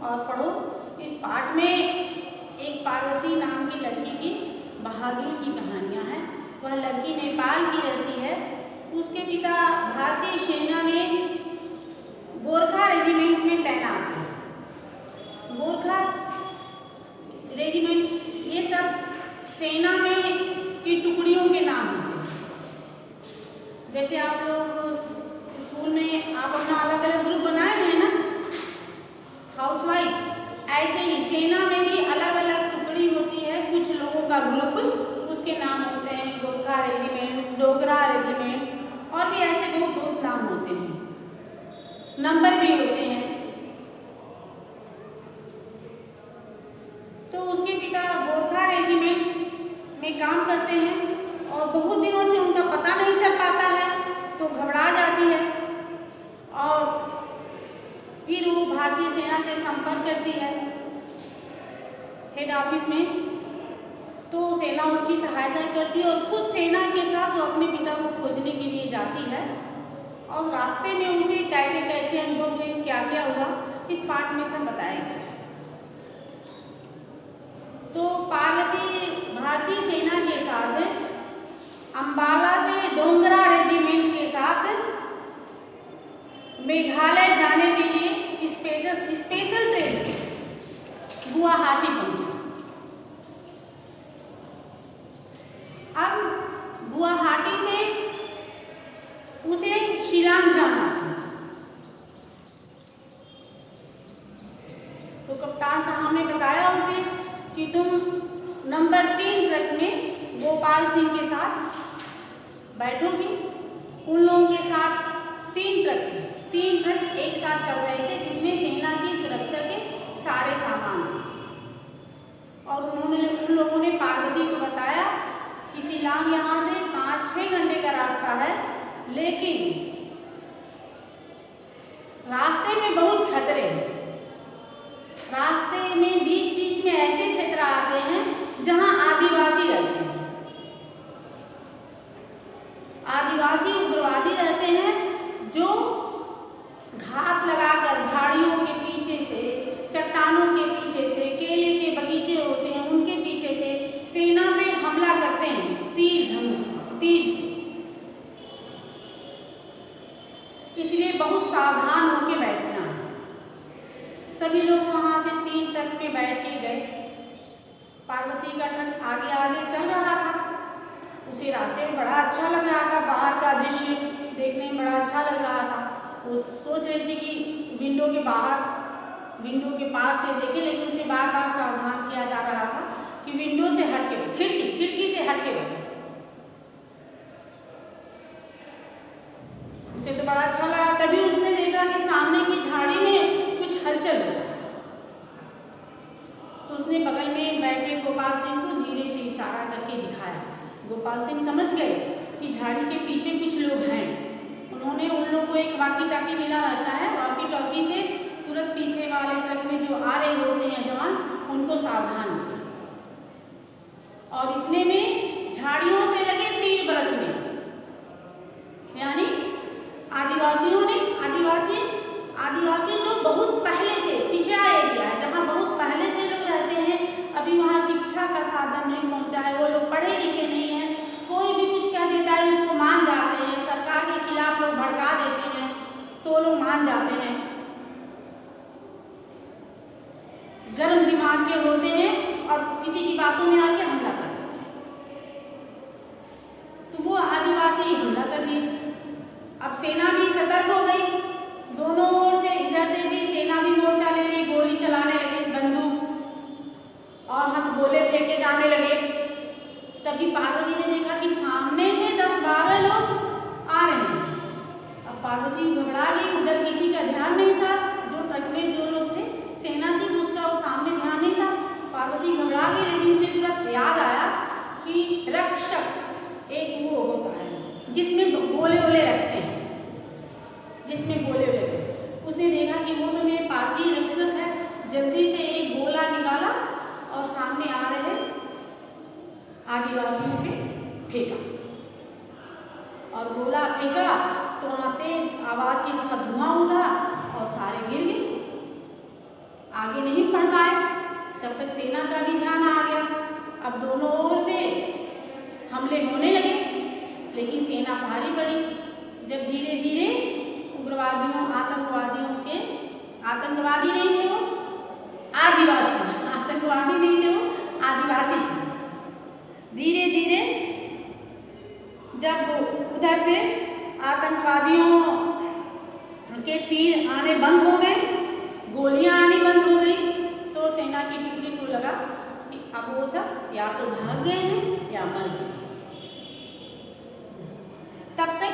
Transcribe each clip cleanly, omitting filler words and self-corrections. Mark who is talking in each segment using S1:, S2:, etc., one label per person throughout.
S1: और पढ़ो। इस पाठ में एक पार्वती नाम की लड़की की बहादुरी की कहानियाँ हैं। वह लड़की नेपाल की रहती है। उसके पिता भारतीय सेना में गोरखा रेजिमेंट में तैनात थे। गोरखा रेजिमेंट ये सब सेना में की टुकड़ियों के नाम होते हैं। जैसे आप लोग स्कूल में आप अपना अलग अलग ग्रुप बनाए हैं ना, हाउसवाइफ, ऐसे ही सेना में भी अलग अलग टुकड़ी होती है। कुछ लोगों का ग्रुप, उसके नाम होते हैं गोरखा रेजिमेंट, डोगरा रेजिमेंट और भी ऐसे बहुत बहुत नाम होते हैं, नंबर भी होते हैं। तो उसके पिता गोरखा रेजिमेंट में काम करते हैं और बहुत दिनों से उनका पता नहीं चल पाता है, तो घबरा जाती है और फिर वो भारतीय सेना से संपर्क करती है हेड ऑफिस में। तो सेना उसकी सहायता करती है और खुद सेना के साथ वो अपने पिता को खोजने के लिए जाती है। और रास्ते में उसे कैसे कैसे अनुभव हुए, क्या क्या हुआ, इस पाठ में सब बताया गया है। तो पार्वती भारतीय सेना के साथ अंबाला से डोगरा रेजिमेंट के साथ मेघालय जाने के लिए स्पेशल ट्रेन से गुवाहाटी पहुंचा। अब गुवाहाटी से उसे शिलांग जाना था। तो कप्तान साहब ने बताया उसे कि तुम नंबर 3 ट्रक में गोपाल सिंह के साथ बैठोगी। उन लोगों के साथ 3 ट्रक थे, 3 ट्रक एक साथ चल रहे थे जिसमें सेना की सुरक्षा के सारे सामान थे। और उन लोगों ने पार्वती को बताया कि शिलांग यहाँ से 5-6 घंटे का रास्ता है, लेकिन रास्ते में बहुत खतरे हैं। रास्ते में बीच बीच में ऐसे क्षेत्र आते हैं जहाँ आदिवासी रहते हैं। आदिवासी उग्रवादी रहते हैं जो घात लगाकर झाड़ियों के पीछे से, चट्टानों के पीछे से, केले के बगीचे होते हैं उनके पीछे से सेना पे हमला करते हैं तीर धनुष, तीर से। इसलिए बहुत सावधान होकर बैठना है। सभी लोग वहाँ से 3 ट्रक में बैठ के गए। पार्वती का ट्रक आगे आगे चल रहा था। उसे रास्ते में बड़ा अच्छा लग रहा था, बाहर का दृश्य देखने में बड़ा अच्छा लग रहा था। वो सोच रही थी कि विंडो के बाहर, विंडो के पास से देखे, लेकिन उसे बार बार सावधान किया जा रहा था कि विंडो से हट के, खिड़की से हट के बैठे। उसे तो बड़ा अच्छा लगा। तभी उसने देखा कि सामने की झाड़ी में कुछ हलचल हो रहा है। तो उसने बगल में बैठे गोपाल सिंह को धीरे से इशारा करके दिखाया। गोपाल सिंह समझ गए कि झाड़ी के पीछे कुछ लोग हैं। उन्होंने उन लोगों को एक वॉकी टॉकी मिला रहता है, वॉकी टॉकी से तुरंत पीछे वाले ट्रक में जो आ रहे होते हैं जवान, उनको सावधान किया। और इतने में झाड़ियों से लगे तीर बरसने, यानी आदिवासी जो बहुत पहले से पिछड़ा एरिया है, जहाँ बहुत पहले से लोग रहते हैं, अभी वहाँ शिक्षा का साधन नहीं पहुँचा है, वो लोग पढ़े लिखे नहीं हैं, कोई भी कुछ कह देता है उसको मान जाते हैं। सरकार के खिलाफ लोग भड़का देते हैं तो लोग मान जाते हैं। गर्म दिमाग के होते हैं और किसी की बातों में आके हमला कर देते हैं। तो वो आदिवासी हमला कर दिए। अब सेना भी सतर्क हो गई। दोनों ओर से, इधर से भी सेना भी मोर्चा ले ली, गोली चलाने लगे, बंदूक और हथगोले फेंके जाने लगे। तभी पार्वती ने देखा कि सामने से 10-12 लोग आ रहे हैं। अब पार्वती घबरा गई। उधर किसी का ध्यान नहीं था, जो ट्रक में जो लोग थे, सेना थी, उसका वो सामने ध्यान नहीं था। पार्वती घबरा गई, लेकिन उसे तुरंत याद आया कि रक्षक एक वो होता है जिसमें गोले वोले रखते हैं, उसने देखा कि वो तो मेरे पास ही रक्षक है। जल्दी से एक गोला निकाला और सामने आ रहे आदिवासियों पे फेंका। और गोला फेंका तो वहाँ तेज आवाज़ के साथ धुआं उठा और सारे गिर गए। आगे पाए। तब तक सेना का भी ध्यान आ गया। अब दोनों ओर से हमले होने लगे, लेकिन सेना भारी पड़ी। जब धीरे धीरे उग्रवादियों, आतंकवादी नहीं थे वो, आतंकवादी नहीं थे वो, आदिवासी थे। धीरे धीरे जब उधर से आतंकवादियों के तीर आने बंद हो गए, गोलियां आनी बंद हो गई, तो सेना की टुकड़ी को लगा कि अब वो सब या तो भाग गए हैं या मर गए। तब तक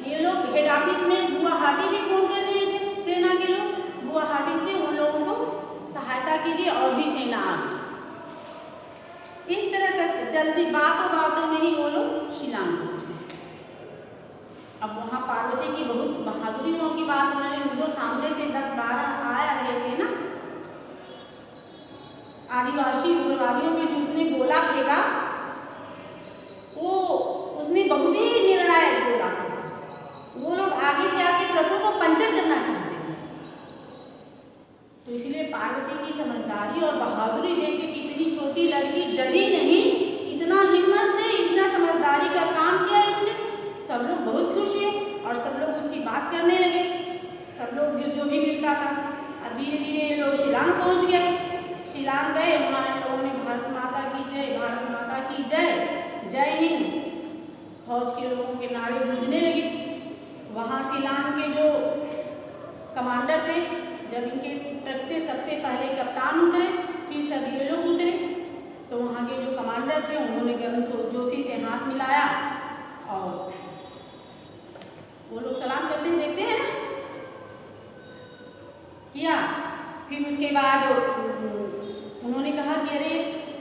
S1: ये लोग हेड ऑफिस में गुवाहाटी भी फोन कर दिए थे, सेना के लोग। गुवाहाटी से उन लोगों को सहायता के लिए और भी सेना आ गई। इस तरह करते जल्दी बातों में ही वो लोग शिलांग पहुंच गए। अब वहाँ पार्वती की बहुत बहादुरियों की बात होने लगी। जो सामने से 10-12 आ रहे थे ना आदिवासी उग्रवादियों पे, जो उसने गोला फेंका, वो उसने बहुत ही निर्णायक गोला फेंका। वो लोग आगे से आके ट्रकों को पंचर करना चाहते थे। तो इसलिए पार्वती की समझदारी और बहादुरी देख के कि इतनी छोटी लड़की डरी नहीं, इतना हिम्मत से, इतना समझदारी का काम किया इसने। सब लोग बहुत खुश हुए और सब लोग उसकी बात करने लगे। सब लोग जो भी मिलता था। अब धीरे धीरे ये लोग शिलांग पहुंच गए। शिलांग गए, वहाँ लोगों ने भारत माता की जय, भारत माता की जय, जय हिंद, फौज के लोगों के नारे गूंजने लगे। वहाँ शिलांग के जो कमांडर थे, जब इनके ट्रक से सबसे पहले कप्तान उतरे, फिर सब ये लोग उतरे, तो वहाँ के जो कमांडर थे उन्होंने गर्मजोशी से हाथ मिलाया और वो लोग सलाम करते हैं, देखते हैं ना, किया। फिर उसके बाद उन्होंने कहा कि अरे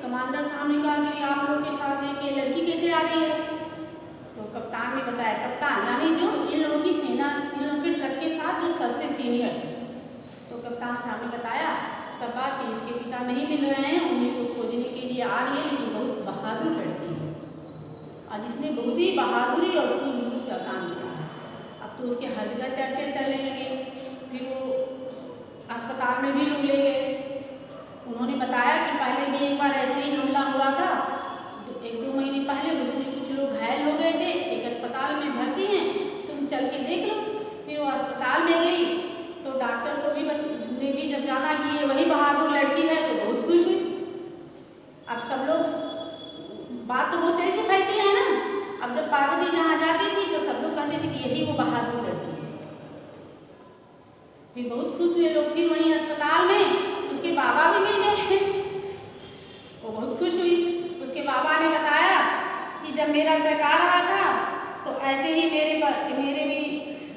S1: कमांडर साहब ने कहा कि आप लोग के साथ है कि लड़की कैसे आ गई है। तो कप्तान ने बताया, कप्तान यानी जो इन लोगों की सेना, इन लोगों के ट्रक के साथ जो सबसे सीनियर थे, तो कप्तान साहब ने बताया सब बात कि इसके पिता नहीं मिल रहे हैं, उन्हीं को खोजने के लिए आ रही है, लेकिन बहुत बहादुर लड़की है और जिसने बहुत ही बहादुरी और सूझबूझ का काम किया है। अब तो उसके हर जगह चर्चे चलने लगे। फिर वो अस्पताल में भी लोग ले गए। उन्होंने बताया कि पहले भी एक बार ऐसे ही हमला हुआ था, तो 1-2 महीने पहले उसमें कुछ लोग घायल हो गए थे, एक अस्पताल में भर्ती हैं, तुम चल के देख लो। फिर वो अस्पताल में गई तो डॉक्टर को ने भी जब जाना कि ये वही बहादुर लड़की है, तो बहुत खुश हुई। अब सब लोग बात तो बहुत तेज से फैलती है ना। अब जब पार्वती जहाँ जाती थी तो सब लोग कहते थे कि यही वो बहादुर लड़की है। फिर बहुत खुश हुए लोग। फिर वहीं अस्पताल में उसके बाबा भी मिल गए, वो बहुत खुश हुई। उसके बाबा ने बताया कि जब मेरा ट्रक आ रहा था तो ऐसे ही मेरे भी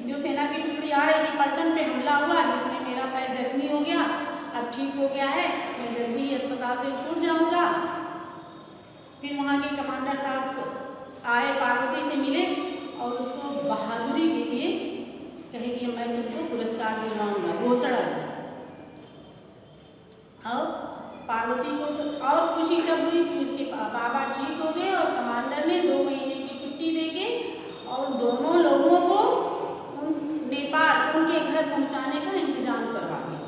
S1: जो सेना की टुकड़ी आ रही थी, पलटन पे हमला हुआ जिसमें मेरा पैर जख्मी हो गया। अब ठीक हो गया है, मैं जल्दी ही अस्पताल से छूट जाऊंगा। फिर वहाँ के कमांडर साहब आए, पार्वती से मिले और उसको बहादुरी के लिए कहे कि मैं तुमको पुरस्कार दिलवाऊंगा, घोषणा। और पार्वती को तो और खुशी तब हुई कि उसके बाबा ठीक हो गए और कमांडर ने 2 महीने की छुट्टी देके और दोनों लोगों को नेपाल उनके घर पहुंचाने का इंतजाम करवा दिया।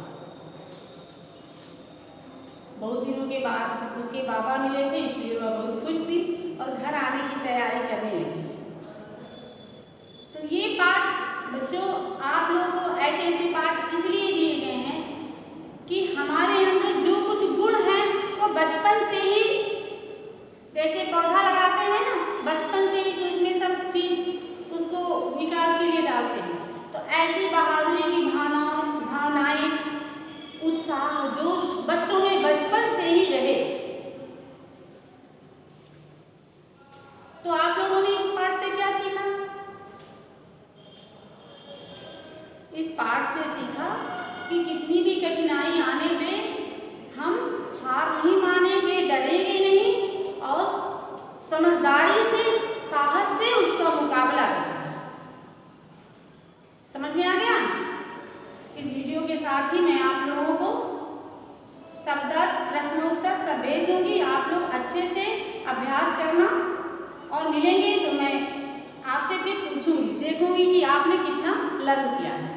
S1: बहुत दिनों के बाद उसके बाबा मिले थे, इसलिए वह बहुत खुश थी और घर आने की तैयारी करने लगी। तो ये पाठ बच्चों आप लोगों को ऐसे पाठ इसलिए दिए गए हैं कि हमारे अंदर जो कुछ गुण हैं वो बचपन से ही, जैसे पौधा लगाते हैं ना, बचपन से ही तो इसमें सब चीज उसको विकास के लिए डालते हैं। तो ऐसी बहादुरी की भावनाएं, उत्साह, जोश बच्चों में बचपन से ही रहे। तो आप लोगों ने इस पाठ से क्या सीखा? इस पाठ से सीखा कि कितनी भी कठिनाई आने पे हम हार नहीं मानेंगे, डरेंगे नहीं और समझदारी से, साहस से उसका मुकाबला करेंगे। समझ में आ गया? इस वीडियो के साथ ही मैं आप लोगों को शब्दार्थ, प्रश्नोत्तर सब भेज दूंगी। आप लोग अच्छे से अभ्यास करना और मिलेंगे तो मैं आपसे फिर पूछूंगी, देखूंगी कि आपने कितना लर्न किया है।